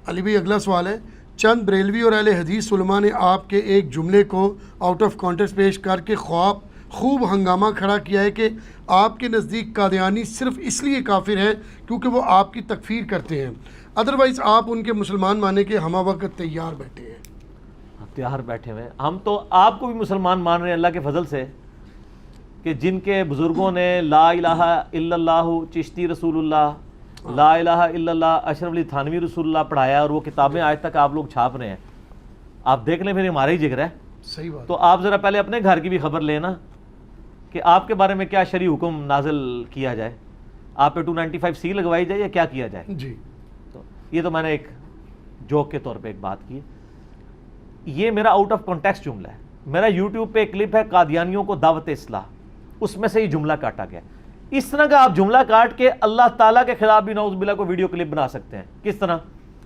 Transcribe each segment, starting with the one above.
علی بھائی اگلا سوال ہے، چند بریلوی اور اہل حدیث علماء نے آپ کے ایک جملے کو آؤٹ آف کانٹیکسٹ پیش کر کے خوب ہنگامہ کھڑا کیا ہے کہ آپ کے نزدیک قادیانی صرف اس لیے کافر ہے کیونکہ وہ آپ کی تکفیر کرتے ہیں، ادروائز آپ ان کے مسلمان ماننے کے ہمہ وقت تیار بیٹھے ہیں۔ تیار بیٹھے ہوئے ہیں، ہم تو آپ کو بھی مسلمان مان رہے ہیں اللہ کے فضل سے، کہ جن کے بزرگوں نے لا الہ الا اللہ چشتی رسول اللہ، لا الہ الا اللہ اشرف علی تھانوی رسول اللہ پڑھایا، اور وہ کتابیں آج تک آپ لوگ چھاپ رہے ہیں۔ آپ دیکھ لیں، پھر ہمارا ہی جگر ہے۔ صحیح بات۔ تو آپ ذرا پہلے اپنے گھر کی بھی خبر لیں نا، کہ آپ کے بارے میں کیا شرعی حکم نازل کیا جائے، آپ پہ 295C لگوائی جائے یا کیا کیا جائے۔ جی، تو یہ تو میں نے ایک جوک کے طور پہ ایک بات کی۔ یہ میرا آؤٹ آف کانٹیکسٹ جملہ ہے، میرا یوٹیوب پہ ایک کلپ ہے قادیانیوں کو دعوت اصلاح، اس میں سے یہ جملہ کاٹا گیا۔ اس طرح کا آپ جملہ کاٹ کے اللہ تعالیٰ کے خلاف بھی نعوذ باللہ کو ویڈیو کلپ بنا سکتے ہیں۔ کس طرح؟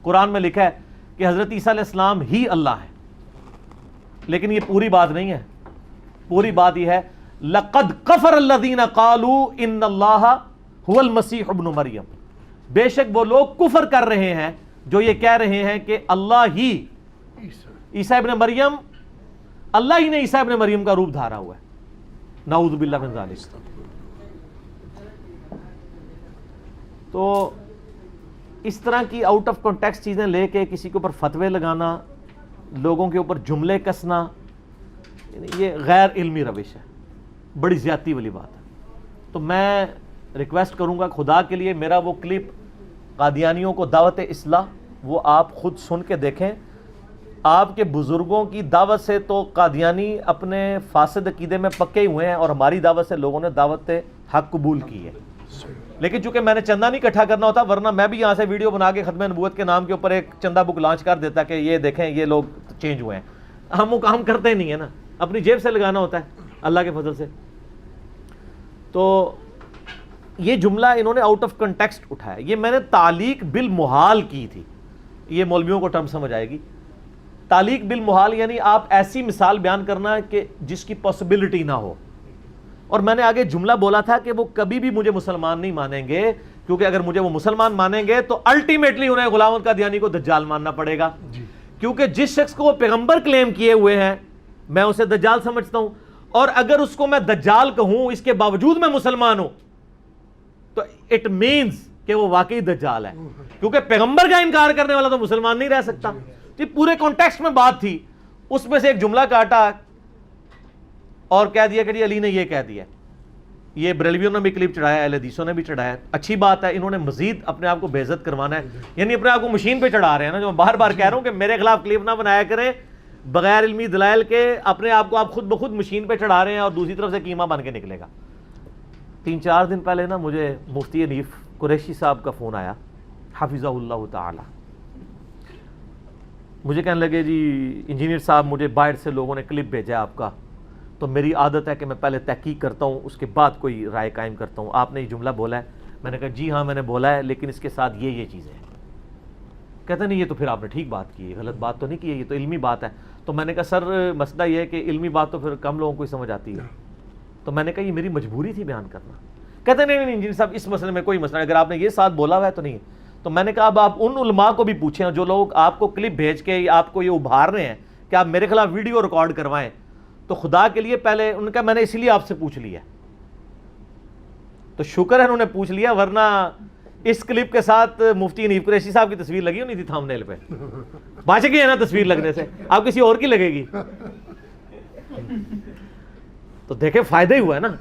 قرآن میں لکھا ہے کہ حضرت عیسیٰ علیہ السلام ہی اللہ ہے، لیکن یہ پوری بات نہیں ہے۔ پوری بات یہ ہے لَقَدْ كَفَرَ الَّذِينَ قَالُوا إِنَّ اللَّهَ هُوَ الْمَسِيحُ ابْنُ مَرْيَم، بے شک وہ لوگ کفر کر رہے ہیں جو یہ کہہ رہے ہیں کہ اللہ ہی عیسیٰ ابن مریم، اللہ ہی نے عیسیٰ ابن مریم کا روپ دھارا ہوا ہے، نعوذ باللہ من ذالک۔ تو اس طرح کی آؤٹ آف کانٹیکسٹ چیزیں لے کے کسی کے اوپر فتوے لگانا، لوگوں کے اوپر جملے کسنا، یہ غیر علمی روش ہے، بڑی زیادتی والی بات ہے۔ تو میں ریکویسٹ کروں گا خدا کے لیے، میرا وہ کلپ قادیانیوں کو دعوت اصلاح، وہ آپ خود سن کے دیکھیں۔ آپ کے بزرگوں کی دعوت سے تو قادیانی اپنے فاسد عقیدے میں پکے ہوئے ہیں، اور ہماری دعوت سے لوگوں نے دعوت حق قبول کی ہے۔ لیکن چونکہ میں نے چندہ نہیں اکٹھا کرنا ہوتا، ورنہ میں بھی یہاں سے ویڈیو بنا کے ختم نبوت کے نام کے اوپر ایک چندہ بک لانچ کر دیتا کہ یہ دیکھیں یہ لوگ چینج ہوئے ہیں۔ ہم وہ کام کرتے نہیں ہیں نا، اپنی جیب سے لگانا ہوتا ہے اللہ کے فضل سے۔ تو یہ جملہ انہوں نے آؤٹ آف کنٹیکسٹ اٹھایا، یہ میں نے تعلیق بالمحال کی تھی۔ یہ مولویوں کو ٹرم سمجھ آئے گی۔ تعلیق بالمحال یعنی آپ ایسی مثال بیان کرنا کہ جس کی پاسبلٹی نہ ہو، اور میں نے آگے جملہ بولا تھا کہ وہ کبھی بھی مجھے مسلمان نہیں مانیں گے، کیونکہ اگر مجھے وہ مسلمان مانیں گے تو الٹیمیٹلی انہیں غلام احمد قادیانی کو دجال ماننا پڑے گا، کیونکہ جس شخص کو وہ پیغمبر کلیم کیے ہوئے ہیں میں اسے دجال سمجھتا ہوں، اور اگر اس کو میں دجال کہوں اس کے باوجود میں مسلمان ہوں تو اٹ مینز کہ وہ واقعی دجال ہے، کیونکہ پیغمبر کا انکار کرنے والا تو مسلمان نہیں رہ سکتا۔ یہ پورے کانٹیکسٹ میں بات تھی، اس میں سے ایک جملہ کاٹا اور کہہ دیا کہ جی علی نے یہ کہہ دیا۔ یہ بریلویوں نے بھی کلپ چڑھایا، اہل حدیثوں نے بھی چڑھایا، اچھی بات ہے، انہوں نے مزید اپنے آپ کو بے عزت کروانا ہے، یعنی اپنے آپ کو مشین پہ چڑھا رہے ہیں نا، جو میں بار بار کہہ رہا ہوں کہ میرے خلاف کلپ نہ بنایا کریں بغیر علمی دلائل کے، اپنے آپ کو آپ خود بخود مشین پہ چڑھا رہے ہیں اور دوسری طرف سے قیمہ بن کے نکلے گا۔ 3-4 دن پہلے نا مجھے مفتی حنیف قریشی صاحب کا فون آیا حفظہ اللہ تعالی، مجھے کہنے لگے جی انجینئر صاحب مجھے باہر سے لوگوں نے کلپ بھیجا آپ کا، تو میری عادت ہے کہ میں پہلے تحقیق کرتا ہوں اس کے بعد کوئی رائے قائم کرتا ہوں، آپ نے یہ جملہ بولا ہے۔ میں نے کہا جی ہاں میں نے بولا ہے، لیکن اس کے ساتھ یہ چیزیں ہیں۔ کہتے نہیں یہ تو پھر آپ نے ٹھیک بات کی ہے، غلط بات تو نہیں کی ہے، یہ تو علمی بات ہے۔ تو میں نے کہا سر مسئلہ یہ ہے کہ علمی بات تو پھر کم لوگوں کو ہی سمجھ آتی ہے، تو میں نے کہا یہ میری مجبوری تھی بیان کرنا۔ کہتے نہیں انجینئر صاحب اس مسئلے میں کوئی مسئلہ نہیں، اگر آپ نے یہ ساتھ بولا ہوا ہے تو نہیں ہے۔ تو میں نے کہا اب آپ ان علماء کو بھی پوچھیں جو لوگ آپ کو کلپ بھیج کے آپ کو یہ ابھار رہے ہیں کہ آپ میرے خلاف ویڈیو ریکارڈ کروائیں، تو خدا کے لیے پہلے ان کا میں نے اسی لیے آپ سے پوچھ لیا، تو شکر ہے انہوں نے پوچھ لیا، ورنہ اس کلپ کے ساتھ مفتی حنیف قریشی صاحب کی تصویر لگی ہونی تھی تھام نیل پہ، بچ گئی ہے نا تصویر لگنے سے، آپ کسی اور کی لگے گی۔ تو دیکھیں فائدہ ہی ہوا ہے نا،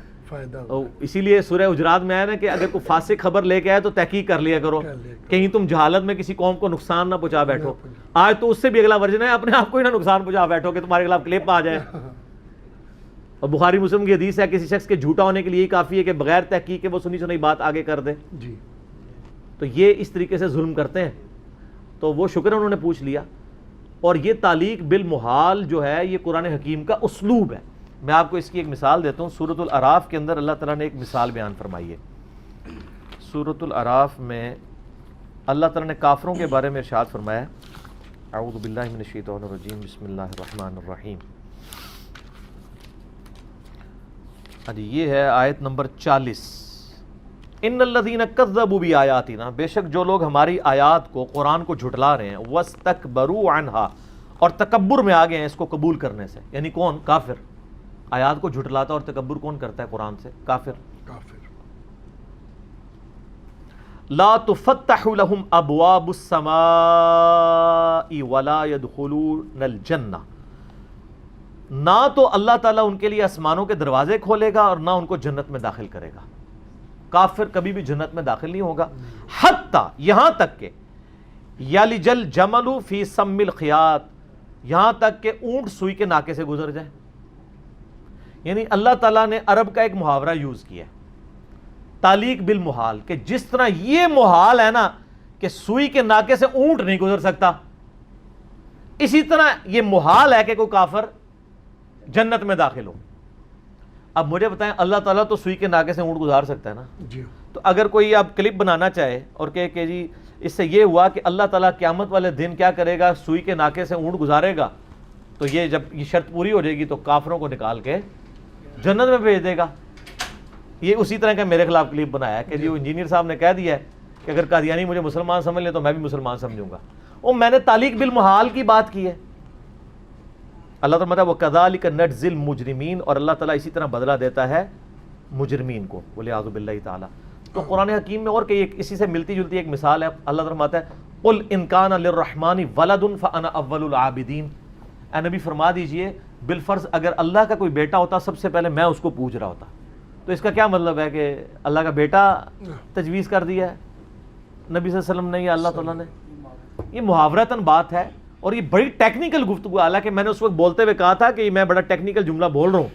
اسی لیے سورہ حجرات میں آیا نا کہ اگر کوئی فاسق خبر لے کے آئے تو تحقیق کر لیا کرو، کہیں تم جہالت میں کسی قوم کو نقصان نہ پہنچا بیٹھو۔ آج تو اس سے بھی اگلا ورژن ہے، اپنے آپ کو ہی نہ نقصان پہنچا بیٹھو کہ تمہارے خلاف کلپ آ جائے۔ اور بخاری مسلم کی حدیث ہے کسی شخص کے جھوٹا ہونے کے لیے کافی ہے کہ بغیر تحقیق کے وہ سنی سنائی بات آگے کر دے۔ تو یہ اس طریقے سے ظلم کرتے ہیں، تو وہ شکر انہوں نے پوچھ لیا۔ اور یہ تعلیق بالمحال جو ہے یہ قرآن حکیم کا اسلوب ہے۔ میں آپ کو اس کی ایک مثال دیتا ہوں، سورۃ الاعراف کے اندر اللہ تعالیٰ نے ایک مثال بیان فرمائی ہے۔ سورۃ الاعراف میں اللہ تعالیٰ نے کافروں کے بارے میں ارشاد فرمایا، اعوذ باللہ من الشیطان الرجیم، بسم اللہ الرحمن الرحیم۔ یہ ہے آیت نمبر 40۔ ان الذین کذبوا بآیاتنا، بے شک جو لوگ ہماری آیات کو، قرآن کو جھٹلا رہے ہیں، واستکبروا عنہا، اور تکبر میں آ گئے ہیں اس کو قبول کرنے سے. یعنی کون؟ کافر. آیات کو جھٹلاتا اور تکبر کون کرتا ہے قرآن سے؟ کافر. لا تفتح لهم ابواب السماء ولا يدخلون الجنہ، نہ تو اللہ تعالیٰ ان کے لیے آسمانوں کے دروازے کھولے گا اور نہ ان کو جنت میں داخل کرے گا. کافر کبھی بھی جنت میں داخل نہیں ہوگا. حتیٰ، یہاں تک کہ یلج الجمل فی سم الخیاط، یہاں تک کہ اونٹ سوئی کے ناکے سے گزر جائے. یعنی اللہ تعالیٰ نے عرب کا ایک محاورہ یوز کیا ہے، تعلیق بالمحال، کہ جس طرح یہ محال ہے نا کہ سوئی کے ناکے سے اونٹ نہیں گزر سکتا، اسی طرح یہ محال ہے کہ کوئی کافر جنت میں داخل ہو. اب مجھے بتائیں، اللہ تعالیٰ تو سوئی کے ناکے سے اونٹ گزار سکتا ہے نا. تو اگر کوئی اب کلپ بنانا چاہے اور کہے کہ جی اس سے یہ ہوا کہ اللہ تعالیٰ قیامت والے دن کیا کرے گا، سوئی کے ناکے سے اونٹ گزارے گا، تو یہ جب یہ شرط پوری ہو جائے گی تو کافروں کو نکال کے جنت میں بھیج دے گا. یہ اسی طرح کا میرے خلاف کلپ بنایا ہے کہ جو انجینئر صاحب نے کہہ دیا ہے کہ اگر قادیانی مجھے مسلمان سمجھ لے تو میں بھی مسلمان سمجھوں گا. اور میں نے تعلیق بالمحال کی بات کی ہے. اللہ تعالیٰ ہے وَكَذَلِكَ نَجْزِي الْمُجْرِمِينَ، اور اللہ تعالیٰ اسی طرح بدلہ دیتا ہے مجرمین کو. وَلِعَاذُ بِاللَّهِ تعالیٰ. تو قرآن حکیم میں اور کہ اسی سے ملتی جلتی ایک مثال ہے. اللہ تعالیٰ فرماتا ہے قُلْ إِنْ كَانَ لِلرَّحْمَنِ وَلَدٌ فَأَنَا أَوَّلُ الْعَابِدِينَ، اے نبی فرما دیجئے بالفرض اگر اللہ کا کوئی بیٹا ہوتا سب سے پہلے میں اس کو پوج رہا ہوتا. تو اس کا کیا مطلب ہے کہ اللہ کا بیٹا تجویز کر دیا ہے نبی صلی اللہ علیہ وسلم نے یا اللہ تعالیٰ نے؟ یہ محاورتاً بات ہے اور یہ بڑی ٹیکنیکل گفتگو. حالانکہ میں نے اس وقت بولتے ہوئے کہا تھا کہ میں بڑا ٹیکنیکل جملہ بول رہا ہوں،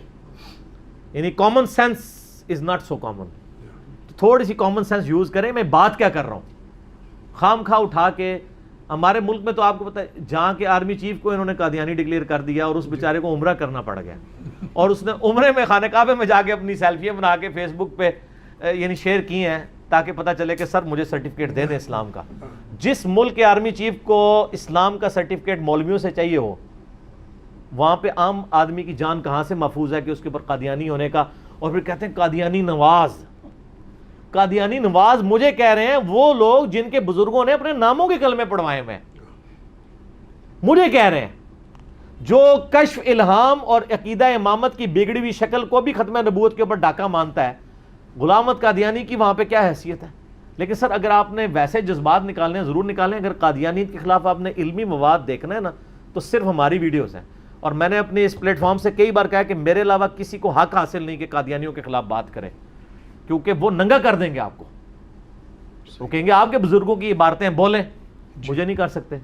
یعنی common sense is not so common. تھوڑی سی کامن سینس یوز کریں. میں بات کیا کر رہا ہوں؟ خام خواہ اٹھا کے ہمارے ملک میں تو آپ کو پتہ ہے جہاں کے آرمی چیف کو انہوں نے قادیانی ڈکلیئر کر دیا اور اس بیچارے کو عمرہ کرنا پڑ گیا، اور اس نے عمرے میں خانہ کعبے میں جا کے اپنی سیلفیاں بنا کے فیس بک پہ یعنی شیئر کی ہیں تاکہ پتہ چلے کہ سر مجھے سرٹیفکیٹ دے دیں اسلام کا. جس ملک کے آرمی چیف کو اسلام کا سرٹیفکیٹ مولویوں سے چاہیے ہو، وہاں پہ عام آدمی کی جان کہاں سے محفوظ ہے کہ اس کے اوپر قادیانی ہونے کا. اور پھر کہتے ہیں قادیانی نواز. قادیانی نواز مجھے کہہ رہے ہیں وہ لوگ جن کے بزرگوں نے اپنے ناموں کے کلمے پڑھوائے ہوئے ہیں. مجھے کہہ رہے ہیں جو کشف الہام اور عقیدہ امامت کی بگڑی ہوئی شکل کو بھی ختم نبوت کے اوپر ڈاکہ مانتا ہے. غلام احمد قادیانی کی وہاں پہ کیا حیثیت ہے؟ لیکن سر اگر آپ نے ویسے جذبات نکالنے ہیں ضرور نکالیں. اگر قادیانیت کے خلاف آپ نے علمی مواد دیکھنا ہے نا تو صرف ہماری ویڈیوز ہیں. اور میں نے اپنے اس پلیٹ فارم سے کئی بار کہا کہ میرے علاوہ کسی کو حق حاصل نہیں کہ قادیانیوں کے خلاف بات کرے، کیونکہ وہ ننگا کر دیں گے آپ کو. وہ کہیں گے آپ کے بزرگوں کی عبارتیں بولیں، مجھے نہیں کر سکتے.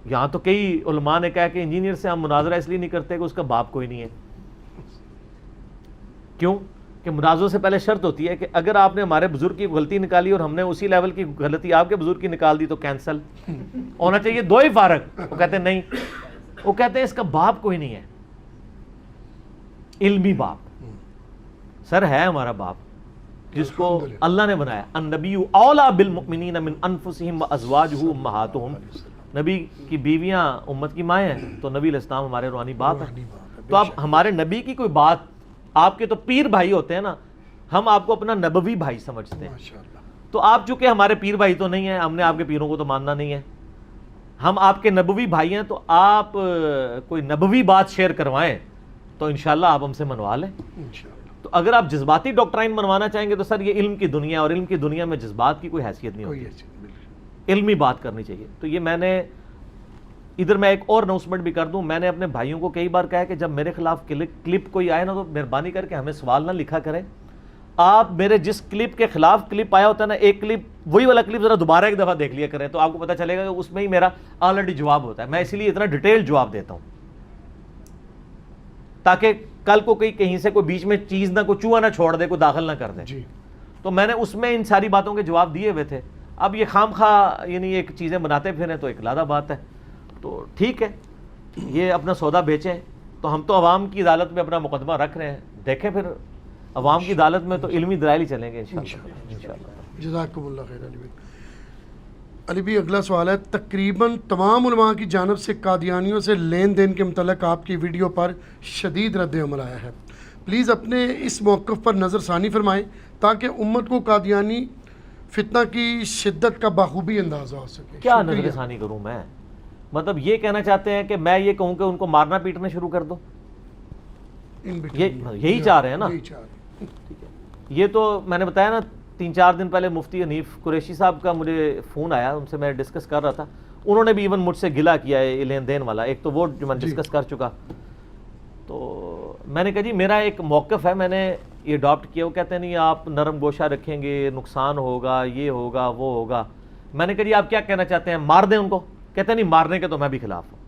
یہاں تو کئی علماء نے کہا کہ انجینئر سے ہم مناظرہ اس لیے نہیں کرتے کہ اس کا باپ کوئی نہیں ہے. کیوں کہ مناظروں سے پہلے شرط ہوتی ہے کہ اگر آپ نے ہمارے بزرگ کی غلطی نکالی اور ہم نے اسی لیول کی غلطی آپ کے بزرگ کی نکال دی تو کینسل ہونا چاہیے. دو ہی فارق. وہ کہتے ہیں نہیں، وہ کہتے ہیں اس کا باپ کوئی نہیں ہے، علمی باپ. سر ہے ہمارا باپ جس کو اللہ نے بنایا. النبی اولیٰ بالمؤمنین من انفسہم وازواجہ امہاتہم. نبی کی بیویاں امت کی مائیں ہیں تو نبی علیہ السلام ہمارے روحانی باپ ہیں. تو اب ہمارے نبی کی کوئی بات، آپ کے تو پیر بھائی ہوتے ہیں نا، ہم آپ کو اپنا نبوی بھائی سمجھتے ہیں. تو آپ چونکہ ہمارے پیر بھائی تو نہیں ہیں، ہم نے آپ کے پیروں کو تو ماننا نہیں ہے. ہم آپ کے نبوی بھائی ہیں تو آپ کوئی نبوی بات شیئر کروائیں تو انشاءاللہ آپ ہم سے منوا لیں. تو اگر آپ جذباتی ڈاکٹرائن منوانا چاہیں گے تو سر یہ علم کی دنیا، اور علم کی دنیا میں جذبات کی کوئی حیثیت نہیں ہوتی. علمی بات کرنی چاہیے. تو یہ میں نے ادھر میں ایک اور اناؤنسمنٹ بھی کر دوں. میں نے اپنے بھائیوں کو کئی بار کہا کہ جب میرے خلاف کلپ کوئی آئے نا تو مہربانی کر کے ہمیں سوال نہ لکھا کریں. آپ میرے جس کلپ کے خلاف کلپ آیا ہوتا ہے نا، ایک کلپ وہی والا کلپ ذرا دوبارہ ایک دفعہ دیکھ لیا کریں تو آپ کو پتہ چلے گا کہ اس میں ہی میرا آلریڈی جواب ہوتا ہے. میں اسی لیے اتنا ڈیٹیل جواب دیتا ہوں تاکہ کل کو کہیں سے کوئی بیچ میں چیز نہ کوئی چوہا نہ چھوڑ دے، کوئی داخل نہ کر دے. تو میں نے اس میں ان ساری باتوں کے جواب دیے ہوئے تھے. اب یہ خام خواہ یعنی ایک چیزیں بناتے پھریں تو ایک علیحدہ بات ہے. تو ٹھیک ہے، یہ اپنا سودا بیچیں. تو ہم تو عوام کی عدالت میں اپنا مقدمہ رکھ رہے ہیں، دیکھیں پھر عوام کی عدالت میں تو علمی دلائل ہی چلیں گے انشاءاللہ. جزاکم اللہ خیر علی بھائی. علی بھائی اگلا سوال ہے، تقریباً تمام علماء کی جانب سے قادیانیوں سے لین دین کے متعلق آپ کی ویڈیو پر شدید رد عمل آیا ہے. پلیز اپنے اس موقف پر نظر ثانی فرمائیں تاکہ امت کو قادیانی فتنہ کی شدت کا بخوبی اندازہ ہو سکے. کیا نظر ثانی کروں میں؟ مطلب یہ کہنا چاہتے ہیں کہ میں یہ کہوں کہ ان کو مارنا پیٹنا شروع کر دو؟ یہی چاہ رہے ہیں نا. یہ تو میں نے بتایا نا 3-4 دن پہلے مفتی حنیف قریشی صاحب کا مجھے فون آیا, ان سے میں ڈسکس کر رہا تھا. انہوں نے بھی ایون مجھ سے گلہ کیا ہے لین دین والا. ایک تو وہ جو میں ڈسکس کر چکا, تو میں نے کہا جی میرا ایک موقف ہے, میں نے یہ اڈاپٹ کیا. وہ کہتے ہیں نہیں آپ نرم گوشہ رکھیں گے, نقصان ہوگا, یہ ہوگا, وہ ہوگا. میں نے کہا جی آپ کیا کہنا چاہتے ہیں, مار دیں ان کو؟ کہتے ہیں نہیں, مارنے کے تو میں بھی خلاف ہوں.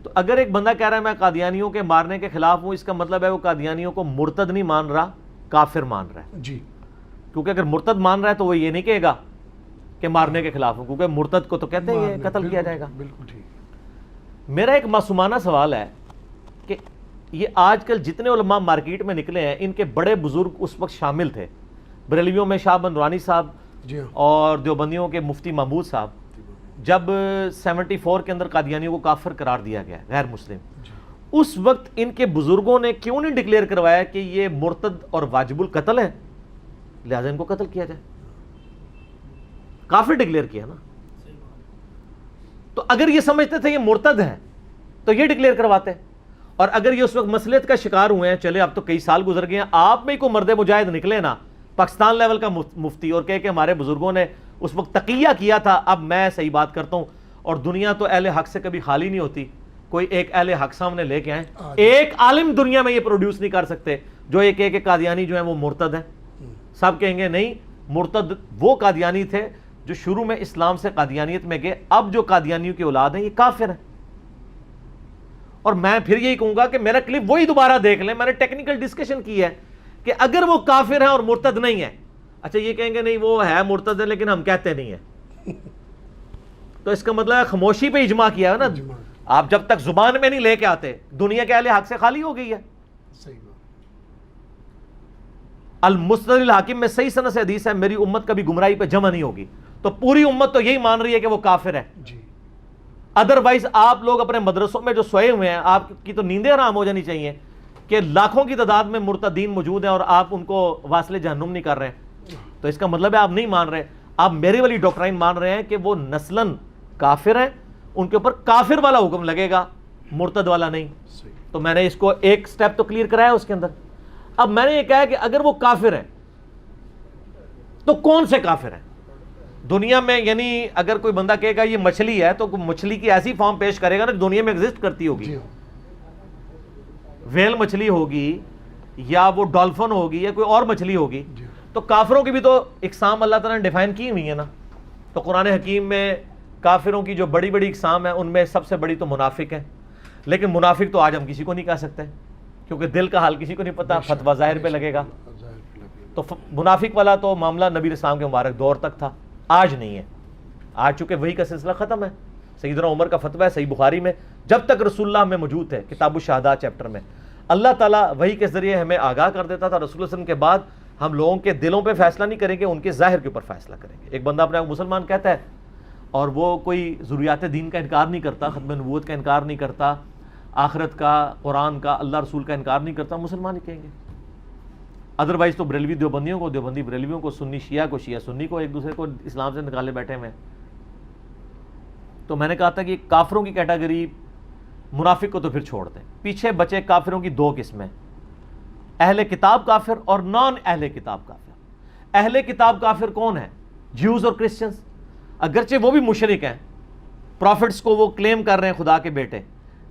تو اگر ایک بندہ کہہ رہا ہے میں قادیانیوں کے مارنے کے خلاف ہوں, اس کا مطلب ہے وہ قادیانیوں کو مرتد نہیں مان رہا, کافر مان رہا ہے. جی, کیونکہ اگر مرتد مان رہا ہے تو وہ یہ نہیں کہے گا کہ مارنے کے خلاف ہوں, کیونکہ مرتد کو تو کہتے ہیں یہ قتل کیا جائے گا. بالکل ٹھیک. میرا ایک معصومانہ سوال ہے کہ یہ آج کل جتنے علماء مارکیٹ میں نکلے ہیں, ان کے بڑے بزرگ اس وقت شامل تھے. بریلویوں میں شاہ بن نورانی صاحب جی ہاں, اور دیوبندیوں کے مفتی محمود صاحب. جب 74 کے اندر قادیانیوں کو کافر قرار دیا گیا, غیر مسلم, اس وقت ان کے بزرگوں نے کیوں نہیں ڈکلیئر کروایا کہ یہ مرتد اور واجب القتل ہے, لہذا ان کو قتل کیا جائے؟ کافر ڈکلیئر کیا نا. تو اگر یہ سمجھتے تھے یہ مرتد ہے تو یہ ڈکلیئر کرواتے. اور اگر یہ اس وقت مصلحت کا شکار ہوئے ہیں, چلے اب تو کئی سال گزر گئے ہیں, آپ میں ہی کوئی مرد مجاہد نکلے نا پاکستان لیول کا مفتی اور کہے کہ ہمارے بزرگوں نے اس وقت تقیہ کیا تھا, اب میں صحیح بات کرتا ہوں. اور دنیا تو اہل حق سے کبھی خالی نہیں ہوتی, کوئی ایک اہل حق سامنے لے کے آئیں. ایک عالم دنیا میں یہ پروڈیوس نہیں کر سکتے جو ایک ایک قادیانی جو ہیں وہ مرتد ہیں. سب کہیں گے نہیں, مرتد وہ قادیانی تھے جو شروع میں اسلام سے قادیانیت میں گئے, اب جو قادیانیوں کی اولاد ہیں یہ کافر ہیں. اور میں پھر یہی کہوں گا کہ میرا کلپ وہی دوبارہ دیکھ لیں, میں نے ٹیکنیکل ڈسکشن کی ہے کہ اگر وہ کافر ہیں اور مرتد نہیں ہیں, اچھا یہ کہیں گے نہیں وہ ہے مرتد ہے لیکن ہم کہتے نہیں ہیں, تو اس کا مطلب ہے خاموشی پہ اجماع کیا ہے نا. آپ جب تک زبان میں نہیں لے کے آتے, دنیا کے اہل حق سے خالی ہو گئی ہے. المسند الحاکم میں صحیح سند سے حدیث ہے میری امت کبھی گمراہی پہ جمع نہیں ہوگی. تو پوری امت تو یہی مان رہی ہے کہ وہ کافر ہے. ادروائز آپ لوگ اپنے مدرسوں میں جو سوئے ہوئے ہیں, آپ کی تو نیندیں حرام ہو جانی چاہیے کہ لاکھوں کی تعداد میں مرتدین موجود ہیں اور آپ ان کو واصل جہنم نہیں کر رہے ہیں. تو اس کا مطلب ہے آپ نہیں مان رہے, آپ میری والی ڈاکٹرائن مان رہے ہیں کہ وہ نسلاً کافر ہیں, ان کے اوپر کافر والا حکم لگے گا, مرتد والا نہیں. تو میں نے اس کو ایک سٹیپ تو کلیئر کرایا اس کے اندر. اب میں نے یہ کہا کہ اگر وہ کافر ہیں تو کون سے کافر ہیں دنیا میں؟ یعنی اگر کوئی بندہ کہے گا یہ مچھلی ہے تو مچھلی کی ایسی فارم پیش کرے گا نا دنیا میں ایگزسٹ کرتی ہوگی. ویل مچھلی ہوگی یا وہ ڈالفن ہوگی یا کوئی اور مچھلی ہوگی. تو کافروں کی بھی تو اقسام اللہ تعالیٰ نے ڈیفائن کی ہوئی ہے نا. تو قرآن حکیم میں کافروں کی جو بڑی بڑی اقسام ہیں ان میں سب سے بڑی تو منافق ہے. لیکن منافق تو آج ہم کسی کو نہیں کہہ سکتے کیونکہ دل کا حال کسی کو نہیں پتا, فتویٰ ظاہر پہ لگے گا. تو منافق والا تو معاملہ نبی اسلام کے مبارک دور تک تھا, آج نہیں ہے. آج چونکہ وہی کا سلسلہ ختم ہے. سیدنا عمر کا فتویٰ ہے صحیح بخاری میں, جب تک رسول اللہ میں موجود ہے کتاب الشہادات چیپٹر میں, اللہ تعالیٰ وہی کے ذریعے ہمیں آگاہ کر دیتا تھا. رسول اللہ صلی اللہ علیہ وسلم کے بعد ہم لوگوں کے دلوں پہ فیصلہ نہیں کریں گے, ان کے ظاہر کے اوپر فیصلہ کریں گے. ایک بندہ اپنے آپ مسلمان کہتا ہے اور وہ کوئی ضروریات دین کا انکار نہیں کرتا, ختم نبوت کا انکار نہیں کرتا, آخرت کا, قرآن کا, اللہ رسول کا انکار نہیں کرتا, مسلمان ہی کہیں گے. ادروائز تو بریلوی دیوبندیوں کو, دیوبندی بریلویوں کو, سنی شیعہ کو, شیعہ سنی کو ایک دوسرے کو اسلام سے نکالے بیٹھے ہوئے. تو میں نے کہا تھا کہ کافروں کی کیٹیگری, منافق کو تو پھر چھوڑ دیں, پیچھے بچے کافروں کی 2 قسمیں, اہل کتاب کافر اور نان اہل کتاب کافر. اہل کتاب کافر کون ہیں؟ جیوز اور کرسچنز. اگرچہ وہ بھی مشرک ہیں, پروفٹس کو وہ کلیم کر رہے ہیں خدا کے بیٹے,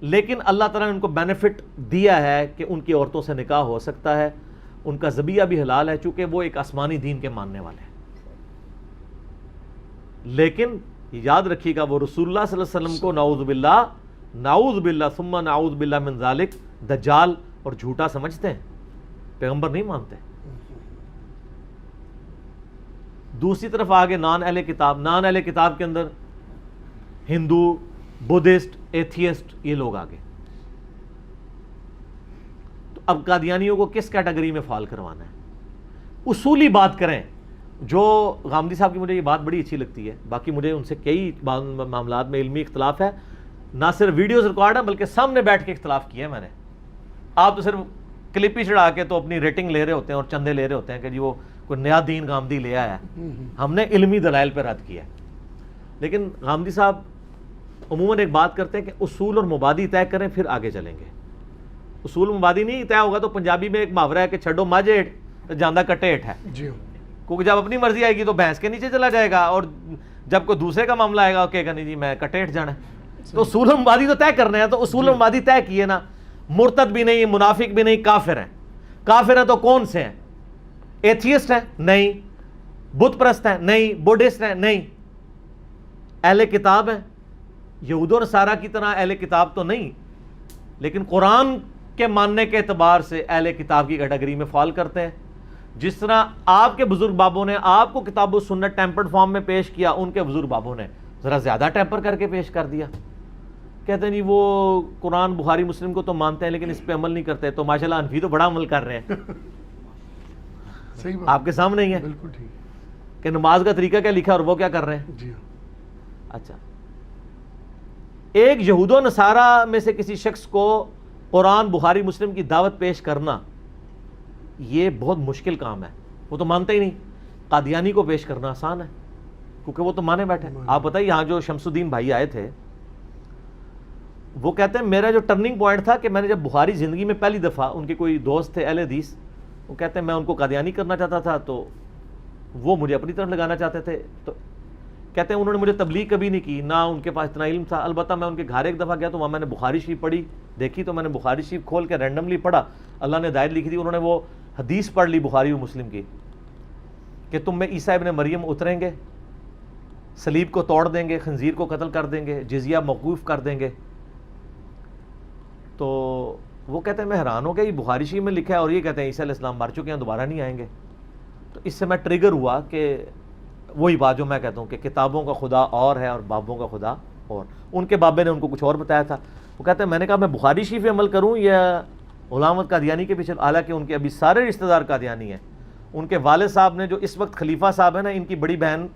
لیکن اللہ تعالیٰ نے ان کو بینیفٹ دیا ہے کہ ان کی عورتوں سے نکاح ہو سکتا ہے, ان کا ذبیحہ بھی حلال ہے چونکہ وہ ایک آسمانی دین کے ماننے والے ہیں. لیکن یاد رکھیے گا وہ رسول اللہ صلی اللہ علیہ وسلم کو نعوذ باللہ ثم نعوذ باللہ من ذالک دجال اور جھوٹا سمجھتے ہیں, پیغمبر نہیں مانتے. دوسری طرف آگے نان اہل کتاب. نان اہل کتاب کے اندر ہندو, بدھسٹ, ایتھیسٹ, یہ لوگ آگے. تو اب قادیانیوں کو کس کیٹیگری میں فال کروانا ہے؟ اصولی بات کریں, جو غامدی صاحب کی مجھے یہ بات بڑی اچھی لگتی ہے, باقی مجھے ان سے کئی معاملات میں علمی اختلاف ہے, نہ صرف ویڈیوز ریکارڈ ہیں بلکہ سامنے بیٹھ کے اختلاف کیا ہے میں نے. آپ تو صرف کلپ ہی چڑھا کے تو اپنی ریٹنگ لے رہے ہوتے ہیں اور چندے لے رہے ہوتے ہیں کہ جی وہ کوئی نیا دین غامدی لے آیا ہے. ہم نے علمی دلائل پہ رد کیا. لیکن غامدی صاحب عموماً ایک بات کرتے ہیں کہ اصول اور مبادی طے کریں پھر آگے چلیں گے. اصول مبادی نہیں طے ہوگا تو پنجابی میں ایک محاورہ ہے کہ چھڈو مجھ ہیٹ تو جاندہ کٹے ہیٹ ہے. کیونکہ جب اپنی مرضی آئے گی تو بھینس کے نیچے چلا جائے گا, اور جب کوئی دوسرے کا معاملہ آئے گا کہے گا نہیں جی میں کٹے ہیٹ جانا ہے. تو اصول و مبادی تو طے کرنے ہیں, تو اصول و مبادی طے کیے نا. مرتد بھی نہیں, منافق بھی نہیں, کافر ہیں. کافر ہیں تو کون سے ہیں؟ ایتھیسٹ ہیں؟ نہیں. بت پرست ہیں؟ نہیں. بودھسٹ ہیں؟ نہیں. اہل کتاب ہیں. یہود و نصارہ کی طرح اہل کتاب تو نہیں, لیکن قرآن کے ماننے کے اعتبار سے اہل کتاب کی کیٹیگری میں فال کرتے ہیں. جس طرح آپ کے بزرگ بابوں نے آپ کو کتاب و سنت ٹیمپرڈ فارم میں پیش کیا, ان کے بزرگ بابوں نے ذرا زیادہ ٹیمپر کر کے پیش کر دیا. کہتے ہیں جی وہ قرآن بخاری مسلم کو تو مانتے ہیں لیکن اس پہ عمل نہیں کرتے. تو ماشاءاللہ حنفی تو بڑا عمل کر رہے ہیں. آپ کے سامنے ہی ہے بالکل ٹھیک کہ نماز کا طریقہ کیا لکھا اور وہ کیا کر رہے ہیں. جی اچھا, ایک یہود و نصارہ میں سے کسی شخص کو قرآن بخاری مسلم کی دعوت پیش کرنا یہ بہت مشکل کام ہے. وہ تو مانتے ہی نہیں. قادیانی کو پیش کرنا آسان ہے کیونکہ وہ تو مانے بیٹھے. آپ بتائیے یہاں جو شمس الدین بھائی آئے تھے وہ کہتے ہیں میرا جو ٹرننگ پوائنٹ تھا کہ میں نے جب بخاری زندگی میں پہلی دفعہ, ان کے کوئی دوست تھے اہل حدیث, وہ کہتے ہیں میں ان کو قادیانی کرنا چاہتا تھا تو وہ مجھے اپنی طرف لگانا چاہتے تھے. تو کہتے ہیں انہوں نے مجھے تبلیغ کبھی نہیں کی, نہ ان کے پاس اتنا علم تھا. البتہ میں ان کے گھر ایک دفعہ گیا تو وہاں میں نے بخاری شریف پڑھی دیکھی, تو میں نے بخاری شریف کھول کے رینڈملی پڑھا. اللہ نے ہدایت لکھی تھی, انہوں نے وہ حدیث پڑھ لی بخاری و مسلم کی کہ تم میں عیسیٰ ابن مریم اتریں گے, صلیب کو توڑ دیں گے, خنزیر کو قتل کر دیں گے, جزیہ موقوف کر دیں گے. تو وہ کہتے ہیں میں حیران ہو گیا, یہ بخاری شریف میں لکھا ہے اور یہ کہتے ہیں عیسیٰ علیہ السلام مر چکے ہیں, دوبارہ نہیں آئیں گے. تو اس سے میں ٹریگر ہوا کہ وہی بات جو میں کہتا ہوں کہ کتابوں کا خدا اور ہے اور بابوں کا خدا اور. ان کے بابے نے ان کو کچھ اور بتایا تھا. وہ کہتے ہیں میں نے کہا میں بخاری شریف پہ عمل کروں یا غلام احمد قادیانی کے پیچھے, حالانکہ ان کے ابھی سارے رشتہ دار قادیانی ہیں. ان کے والد صاحب نے جو اس وقت خلیفہ صاحب ہیں نا, ان کی بڑی بہن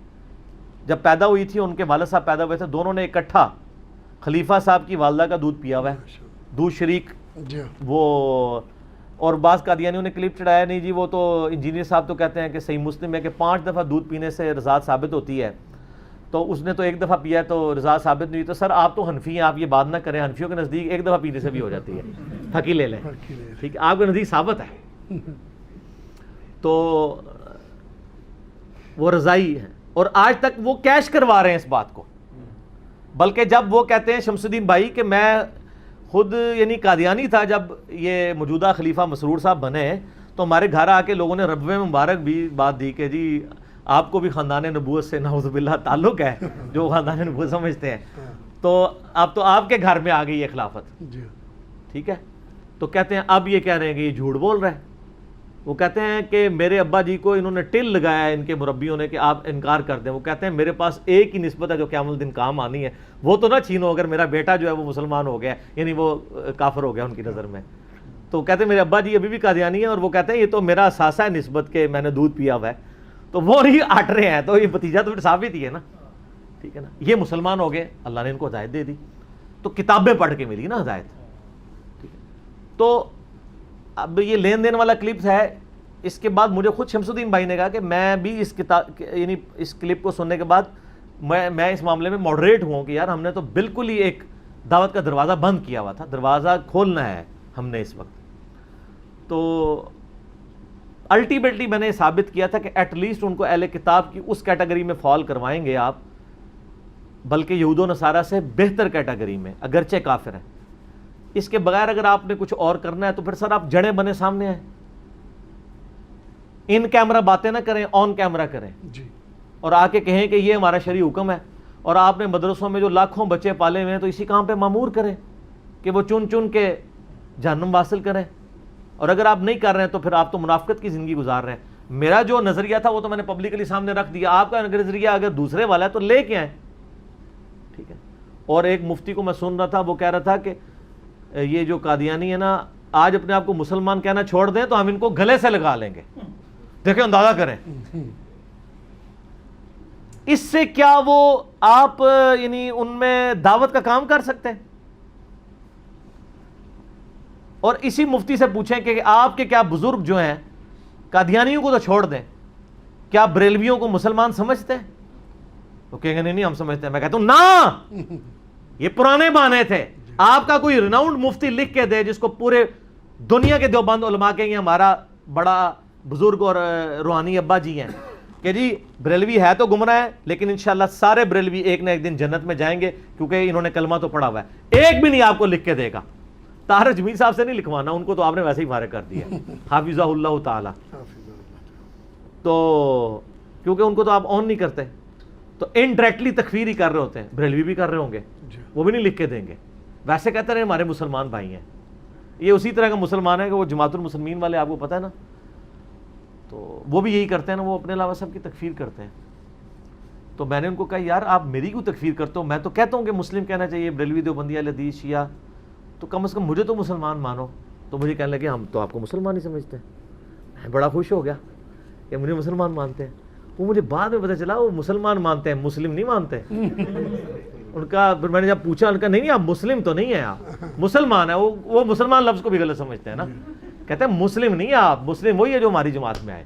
جب پیدا ہوئی تھی, ان کے والد صاحب پیدا ہوئے تھے, دونوں نے اکٹھا خلیفہ صاحب کی والدہ کا دودھ پیا ہوا ہے, دودھ شریک. وہ اور بعض قادیانیوں نے کلپ چڑھایا نہیں جی وہ تو انجینئر صاحب تو کہتے ہیں کہ صحیح مسلم ہے کہ 5 دفعہ دودھ پینے سے رضاعت ثابت ہوتی ہے, تو اس نے تو 1 دفعہ پیا تو رضاعت ثابت نہیں ہوئی. تو سر آپ تو حنفی ہیں, آپ یہ بات نہ کریں. حنفیوں کے نزدیک 1 دفعہ پینے سے بھی ہو جاتی ہے, پھکی لے لیں, ٹھیک ہے, آپ کے نزدیک ثابت ہے. تو وہ رضائی ہیں اور آج تک وہ کیش کروا رہے ہیں اس بات کو. بلکہ جب وہ کہتے ہیں شمس الدین بھائی کہ میں خود یعنی قادیانی تھا جب یہ موجودہ خلیفہ مسرور صاحب بنے, تو ہمارے گھر آ کے لوگوں نے ربوے مبارک بھی بات دی کہ جی آپ کو بھی خاندان نبوت سے نعوذ باللہ تعلق ہے, جو خاندان نبوت سمجھتے ہیں, تو اب تو آپ کے گھر میں آ گئی یہ خلافت. ٹھیک ہے. تو کہتے ہیں اب یہ کہہ رہے ہیں کہ یہ جھوٹ بول رہے ہیں. وہ کہتے ہیں کہ میرے ابا جی کو انہوں نے ٹل لگایا ہے ان کے مربیوں نے کہ آپ انکار کر دیں. وہ کہتے ہیں میرے پاس ایک ہی نسبت ہے جو قیامت الدین کام آنی ہے, وہ تو نہ چھینو اگر میرا بیٹا جو ہے وہ مسلمان ہو گیا, یعنی وہ کافر ہو گیا ان کی نظر میں. تو کہتے ہیں میرے ابا جی ابھی بھی قادیانی ہیں, اور وہ کہتے ہیں یہ تو میرا اثاثہ ہے نسبت کے میں نے دودھ پیا ہوا ہے. تو وہ نہیں ہٹ رہے ہیں, تو یہ بتیجہ تو پھر ثابت ہی ہے نا. ٹھیک ہے نا. یہ مسلمان ہو گئے, اللہ نے ان کو ہدایت دے دی, تو کتابیں پڑھ کے ملی نا ہدایت. ٹھیک ہے. تو اب یہ لین دین والا کلپ ہے. اس کے بعد مجھے خود شمس الدین بھائی نے کہا کہ میں بھی اس کتاب یعنی اس کلپ کو سننے کے بعد میں اس معاملے میں ماڈریٹ ہوں کہ یار ہم نے تو بالکل ہی ایک دعوت کا دروازہ بند کیا ہوا تھا, دروازہ کھولنا ہے ہم نے اس وقت. تو الٹیمیٹلی میں نے ثابت کیا تھا کہ ایٹ لیسٹ ان کو اہل کتاب کی اس کیٹیگری میں فال کروائیں گے آپ, بلکہ یہود و نصارہ سے بہتر کیٹیگری میں, اگرچہ کافر ہیں. اس کے بغیر اگر آپ نے کچھ اور کرنا ہے تو پھر سر آپ جڑیں بنے سامنے آئیں, ان کیمرہ باتیں نہ کریں, آن کیمرہ کریں جی, اور آ کے کہیں کہ یہ ہمارا شرعی حکم ہے. اور آپ نے مدرسوں میں جو لاکھوں بچے پالے ہوئے ہیں تو اسی کام پہ مامور کریں کہ وہ چن چن کے جہنم حاصل کریں. اور اگر آپ نہیں کر رہے ہیں تو پھر آپ تو منافقت کی زندگی گزار رہے ہیں. میرا جو نظریہ تھا وہ تو میں نے پبلکلی سامنے رکھ دیا, آپ کا نظریہ اگر دوسرے والا ہے تو لے کے آئیں. ٹھیک ہے. اور ایک مفتی کو میں سن رہا تھا, وہ کہہ رہا تھا کہ یہ جو قادیانی ہے نا آج اپنے آپ کو مسلمان کہنا چھوڑ دیں تو ہم ان کو گلے سے لگا لیں گے. دیکھیں اندازہ کریں اس سے کیا وہ آپ یعنی ان میں دعوت کا کام کر سکتے ہیں. اور اسی مفتی سے پوچھیں کہ آپ کے کیا بزرگ جو ہیں قادیانیوں کو تو چھوڑ دیں, کیا بریلویوں کو مسلمان سمجھتے ہیں؟ تو کہیں گے نہیں ہم سمجھتے ہیں. میں کہتا ہوں نا, یہ پرانے بہانے تھے. آپ کا کوئی ریناؤنڈ مفتی لکھ کے دے جس کو پورے دنیا کے دیوبند علماء کہیں گے ہمارا بڑا بزرگ اور روحانی ابا جی ہیں کہ جی بریلوی ہے تو گمراہ ہے لیکن انشاءاللہ سارے بریلوی ایک نہ ایک دن جنت میں جائیں گے کیونکہ انہوں نے کلمہ تو پڑھا ہوا ہے. ایک بھی نہیں آپ کو لکھ کے دے گا. طاہر جمیل صاحب سے نہیں لکھوانا, ان کو تو آپ نے ویسے ہی فارغ کر دیا حافظہ اللہ تعالی. تو کیونکہ ان کو تو آپ آن نہیں کرتے, تو انڈائریکٹلی تکفیر ہی کر رہے ہوتے ہیں. بریلوی بھی کر رہے ہوں گے, وہ بھی نہیں لکھ کے دیں گے. ویسے کہتے رہے ہمارے مسلمان بھائی ہیں. یہ اسی طرح کا مسلمان ہے کہ وہ جماعت المسلمین والے آپ کو پتہ ہے نا, تو وہ بھی یہی کرتے ہیں نا, وہ اپنے علاوہ سب کی تکفیر کرتے ہیں. تو میں نے ان کو کہا یار آپ میری کیوں تکفیر کرتے ہو؟ میں تو کہتا ہوں کہ مسلم کہنا چاہیے, بریلوی دیوبندی اہل حدیث شیعہ, تو کم از کم مجھے تو مسلمان مانو. تو مجھے کہنے لگے ہم تو آپ کو مسلمان ہی سمجھتے ہیں. میں بڑا خوش ہو گیا کہ مجھے مسلمان مانتے ہیں. وہ مجھے بعد میں پتہ چلا وہ مسلمان مانتے ہیں, مسلم نہیں مانتے. ان کا پھر میں نے جب پوچھا, ان کا نہیں آپ مسلم تو نہیں ہیں, آپ مسلمان ہیں. وہ مسلمان لفظ کو بھی غلط سمجھتے ہیں نا, کہتے ہیں مسلم نہیں آپ, مسلم وہی ہے جو ہماری جماعت میں آئے.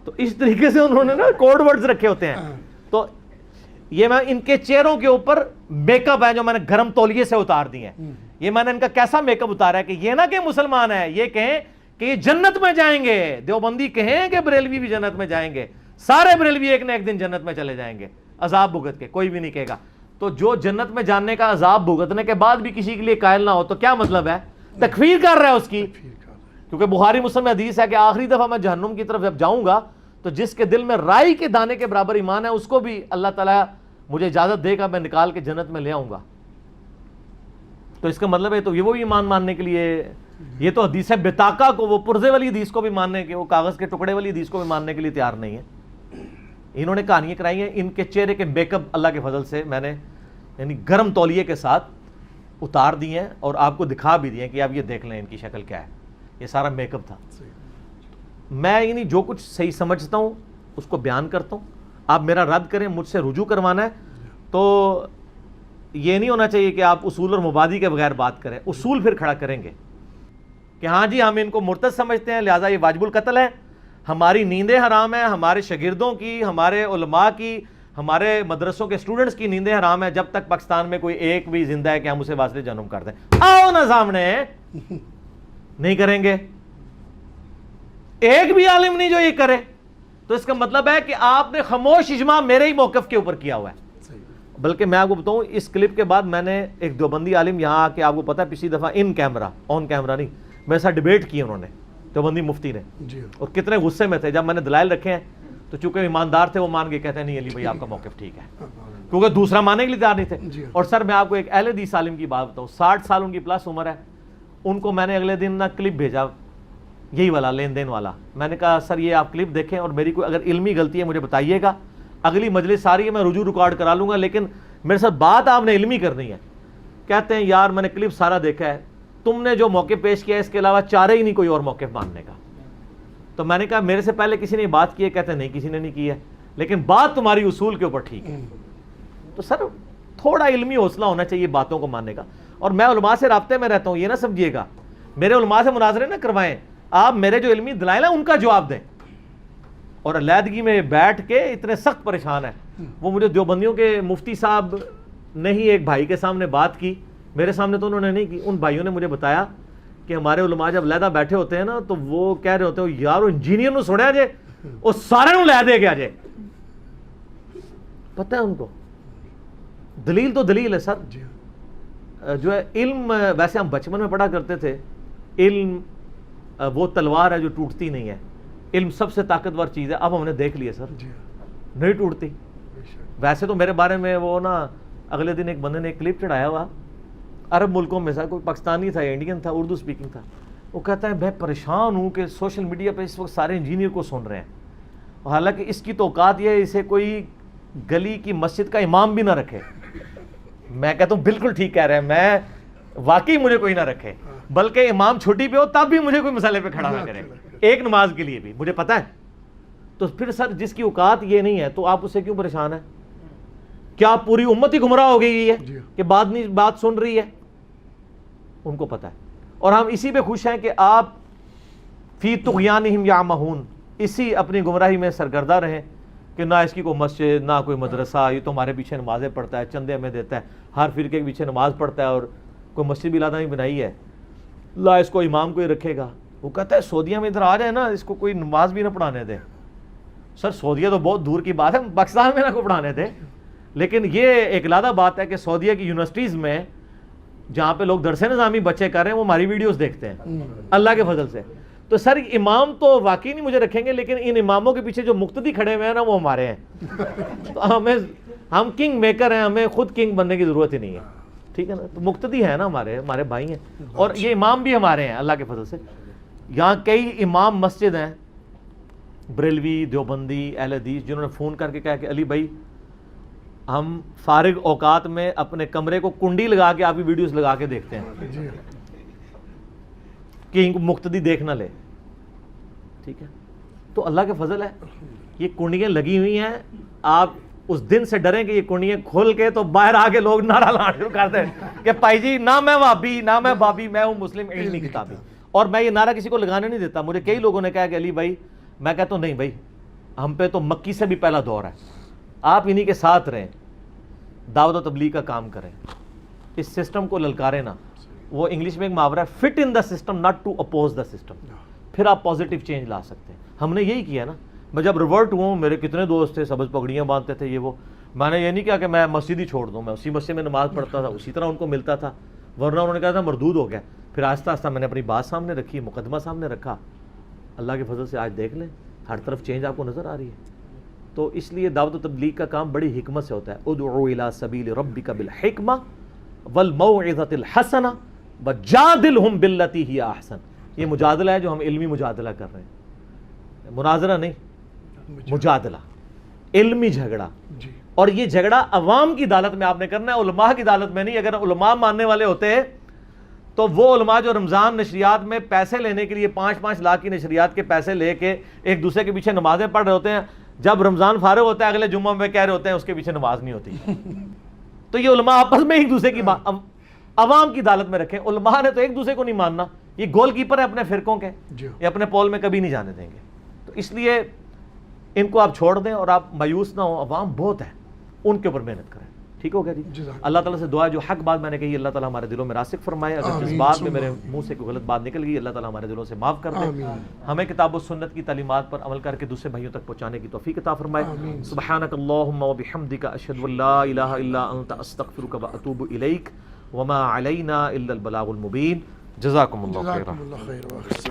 تو اس طریقے سے انہوں نے نا کوڈ ورڈز رکھے ہوتے ہیں. تو یہ میں ان کے چہروں کے اوپر میک اپ ہے جو میں نے گرم تولیے سے اتار دی ہیں. یہ میں نے ان کا کیسا میک اپ اتارا ہے کہ یہ نہ کہ مسلمان ہے, یہ کہیں کہ یہ جنت میں جائیں گے. دیوبندی کہیں کہ بریلوی بھی جنت میں جائیں گے, سارے بریلوی ایک نہ ایک دن جنت میں چلے جائیں گے عذاب بھگت کے, کوئی بھی نہیں کہے گا. تو جو جنت میں جاننے کا عذاب بھگتنے کے بعد بھی کسی کے لیے قائل نہ ہو تو کیا مطلب ہے؟ تکفیر کر رہا ہے اس کی. کیونکہ بخاری مسلم میں حدیث ہے کہ آخری دفعہ میں جہنم کی طرف جب جاؤں گا تو جس کے دل میں رائی کے دانے کے برابر ایمان ہے اس کو بھی اللہ تعالیٰ مجھے اجازت دے گا, میں نکال کے جنت میں لے آؤں گا. تو اس کا مطلب ہے تو یہ وہ ایمان ماننے کے لیے, یہ تو حدیث ہے بتاقا کو, وہ پرزے والی حدیث کو بھی ماننے کے, وہ کاغذ کے ٹکڑے والی حدیث کو بھی ماننے کے لیے تیار نہیں ہے. انہوں نے کہانیاں کرائی ہیں. ان کے چہرے کے میک اپ اللہ کے فضل سے میں نے یعنی گرم تولیے کے ساتھ اتار دی ہیں اور آپ کو دکھا بھی دیے کہ آپ یہ دیکھ لیں ان کی شکل کیا ہے. یہ سارا میک اپ تھا. میں یعنی جو کچھ صحیح سمجھتا ہوں اس کو بیان کرتا ہوں. آپ میرا رد کریں, مجھ سے رجوع کروانا ہے تو یہ نہیں ہونا چاہیے کہ آپ اصول اور مبادی کے بغیر بات کریں. اصول پھر کھڑا کریں گے کہ ہاں جی ہم ان کو مرتد سمجھتے ہیں لہٰذا یہ واجب القتل ہے, ہماری نیندیں حرام ہیں, ہمارے شاگردوں کی, ہمارے علماء کی, ہمارے مدرسوں کے اسٹوڈنٹس کی نیندیں حرام ہیں جب تک پاکستان میں کوئی ایک بھی زندہ ہے کہ ہم اسے واسطے جنم کر دیں. آؤ نا سامنے, نہیں کریں گے. ایک بھی عالم نہیں جو یہ کرے. تو اس کا مطلب ہے کہ آپ نے خاموش اجماع میرے ہی موقف کے اوپر کیا ہوا ہے. بلکہ میں آپ کو بتاؤں اس کلپ کے بعد میں نے ایک دیوبندی عالم یہاں آ کے, آپ کو پتا ہے پچھلی دفعہ ان کیمرہ آن کیمرہ نہیں, میرے ساتھ ڈیبیٹ کی انہوں نے, دیوبندی مفتی نے, اور کتنے غصے میں تھے. جب میں نے دلائل رکھے ہیں تو چونکہ ایماندار تھے وہ مان کے کہتے ہیں نہیں علی بھائی آپ کا موقف ٹھیک ہے, کیونکہ دوسرا ماننے کے لیے تیار نہیں تھے. اور سر میں آپ کو ایک اہل حدیث عالم کی بات بتاؤں, 60 سال ان کی پلس عمر ہے. ان کو میں نے اگلے دن نا کلپ بھیجا یہی والا لین دین والا. میں نے کہا سر یہ آپ کلپ دیکھیں اور میری کوئی اگر علمی غلطی ہے مجھے بتائیے گا, اگلی مجلس ساری ہے میں رجوع ریکارڈ کرا لوں گا, لیکن میرے ساتھ بات آپ نے علمی کرنی ہے. کہتے ہیں یار میں نے کلپ سارا دیکھا ہے, تم نے جو موقع پیش کیا ہے اس کے علاوہ چارے ہی نہیں کوئی اور موقف ماننے کا. تو میں نے کہا میرے سے پہلے کسی نے بات کی ہے؟ کہتے ہیں نہیں کسی نے نہیں کی ہے, لیکن بات تمہاری اصول کے اوپر ٹھیک ہے. تو سر تھوڑا علمی حوصلہ ہونا چاہیے باتوں کو ماننے کا. اور میں علماء سے رابطے میں رہتا ہوں, یہ نہ سمجھیے گا میرے علماء سے مناظرے نہ کروائیں, آپ میرے جو علمی دلائل ہیں ان کا جواب دیں. اور علیحدگی میں بیٹھ کے اتنے سخت پریشان ہیں. وہ مجھے دیوبندیوں کے مفتی صاحب نے ہی ایک بھائی کے سامنے بات کی, میرے سامنے تو انہوں نے نہیں کی. ان بھائیوں نے مجھے بتایا کہ ہمارے علماء جب علیحدہ بیٹھے ہوتے ہیں نا تو وہ کہہ رہے ہوتے ہیں یار وہ انجینئر نو سنیا جے وہ سارے نو لے دے گیا جے. پتہ ہے ان کو دلیل تو دلیل ہے سر. جو ہے علم, ویسے ہم بچپن میں پڑھا کرتے تھے علم وہ تلوار ہے جو ٹوٹتی نہیں ہے, علم سب سے طاقتور چیز ہے. اب ہم نے دیکھ لیا سر نہیں ٹوٹتی. ویسے تو میرے بارے میں وہ نا اگلے دن ایک بندے نے ایک کلپ چڑھایا ہوا عرب ملکوں میں سے, کوئی پاکستانی تھا, انڈین تھا, اردو سپیکنگ تھا. وہ کہتا ہے میں پریشان ہوں کہ سوشل میڈیا پہ اس وقت سارے انجینئر کو سن رہے ہیں, حالانکہ اس کی تو اوقات یہ ہے اسے کوئی گلی کی مسجد کا امام بھی نہ رکھے. میں کہتا ہوں بالکل ٹھیک کہہ رہے ہیں, میں واقعی مجھے کوئی نہ رکھے, بلکہ امام چھٹی پہ ہو تب بھی مجھے کوئی مسئلے پہ کھڑا نہ کرے, ایک نماز کے لیے بھی, مجھے پتا ہے. تو پھر سر جس کی اوقات یہ نہیں ہے تو آپ اسے کیوں پریشان ہیں؟ کیا پوری امت ہی گمراہ ہو گئی ہے کہ بات سن رہی ہے؟ ان کو پتا ہے. اور ہم اسی پہ خوش ہیں کہ آپ فی طغیانہم یعمہون، اسی اپنی گمراہی میں سرگردہ رہیں کہ نہ اس کی کوئی مسجد نہ کوئی مدرسہ، یہ تو ہمارے پیچھے نمازیں پڑھتا ہے، چندے ہمیں دیتا ہے، ہر فرقے کے پیچھے نماز پڑھتا ہے اور کوئی مسجد بھی لادا نہیں بنائی ہے، لا اس کو امام کوئی رکھے گا۔ وہ کہتا ہے سعودیہ میں ادھر آ جائے نا، اس کو کوئی نماز بھی نہ پڑھانے دے۔ سر سعودیہ تو بہت دور کی بات ہے، پاکستان میں نہ کو پڑھانے دے، لیکن یہ ایک لادہ بات ہے کہ سعودیہ کی یونیورسٹیز میں جہاں پہ لوگ درس نظامی بچے کر رہے ہیں وہ ہماری ویڈیوز دیکھتے ہیں اللہ کے فضل سے۔ تو سر امام تو واقعی نہیں مجھے رکھیں گے، لیکن ان اماموں کے پیچھے جو مقتدی کھڑے ہوئے ہیں نا وہ ہمارے ہیں، تو ہم کنگ میکر ہیں، ہمیں خود کنگ بننے کی ضرورت ہی نہیں ہے، ٹھیک ہے نا۔ تو مقتدی ہیں نا ہمارے بھائی ہیں، اور یہ امام بھی ہمارے ہیں اللہ کے فضل سے۔ یہاں کئی امام مسجد ہیں بریلوی، دیوبندی، اہل حدیث، جنہوں نے فون کر کے کہا کہ علی بھائی ہم فارغ اوقات میں اپنے کمرے کو کنڈی لگا کے آپ کی ویڈیوز لگا کے دیکھتے ہیں کہ ان کو مقتدی دیکھ نہ لے، ٹھیک ہے۔ تو اللہ کے فضل ہے یہ کنڈیاں لگی ہوئی ہیں، آپ اس دن سے ڈریں کہ یہ کنڈیاں کھول کے تو باہر آ کے لوگ نعرہ لانا شروع کر دیں کہ بھائی جی نہ میں وہابی نہ میں بابی، میں ہوں مسلم علمی کتابی۔ اور میں یہ نعرہ کسی کو لگانے نہیں دیتا۔ مجھے کئی لوگوں نے کہا کہ علی بھائی، میں کہتا ہوں نہیں بھائی، ہم پہ تو مکی سے بھی پہلا دور ہے، آپ انہی کے ساتھ رہیں، دعوت و تبلیغ کا کام کریں، اس سسٹم کو للکاریں نا۔ وہ انگلش میں ایک محاورہ ہے، fit in the system not to oppose the system, پھر آپ پازیٹیو چینج لا سکتے ہیں۔ ہم نے یہی کیا نا۔ میں جب ریورٹ ہوں، میرے کتنے دوست تھے سبز پگڑیاں باندھتے تھے، یہ وہ، میں نے یہ نہیں کہا کہ میں مسجد ہی چھوڑ دوں، میں اسی مسجد میں نماز پڑھتا تھا، اسی طرح ان کو ملتا تھا، ورنہ انہوں نے کہا تھا مردود ہو گیا۔ پھر آہستہ آہستہ میں نے اپنی بات سامنے رکھی، مقدمہ سامنے رکھا، اللہ کے فضل سے آج دیکھ لیں ہر طرف چینج آپ کو نظر آ رہی ہے۔ تو اس لیے دعوت و تبلیغ کا کام بڑی حکمت سے ہوتا ہے۔ ادعو الی سبیل ربک بالحکمہ والموعظۃ الحسنہ وجادلہم باللتی ہی احسن۔ یہ مجادلہ ہے جو ہم علمی مجادلہ کر رہے ہیں، مناظرہ نہیں، مجادلہ، علمی جھگڑا۔ اور یہ جھگڑا عوام کی عدالت میں آپ نے کرنا ہے، علماء کی عدالت میں نہیں۔ اگر علماء ماننے والے ہوتے تو وہ علماء جو رمضان نشریات میں پیسے لینے کے لیے 5-5 لاکھ کی نشریات کے پیسے لے کے ایک دوسرے کے پیچھے نمازیں پڑھ رہے ہوتے ہیں، جب رمضان فارغ ہوتا ہے اگلے جمعہ میں کہہ رہے ہوتے ہیں اس کے پیچھے نماز نہیں ہوتی۔ تو یہ علماء آپس میں ایک دوسرے کی عوام کی عدالت میں رکھیں۔ علماء نے تو ایک دوسرے کو نہیں ماننا، یہ گول کیپر ہے اپنے فرقوں کے، یہ اپنے پول میں کبھی نہیں جانے دیں گے۔ تو اس لیے ان کو آپ چھوڑ دیں اور آپ مایوس نہ ہوں، عوام بہت ہے، ان کے اوپر محنت کریں، ٹھیک ہو گیا جی۔ اللہ تعالیٰ سے دعا ہے جو حق بات میں نے کہی اللہ تعالیٰ ہمارے دلوں میں راسخ فرمائے، اگر جس بات میں میرے منہ سے کوئی غلط بات نکل گئی اللہ تعالیٰ ہمارے دلوں سے معاف کر دے، ہمیں کتاب و سنت کی تعلیمات پر عمل کر کے دوسرے بھائیوں تک پہنچانے کی توفیق عطا فرمائے۔ سبحانک اللہم وبحمدک اشہد ان لا الہ الا انت استغفرک واتوب الیک وما علینا الا البلاغ المبین۔ جزاکم اللہ خیرا۔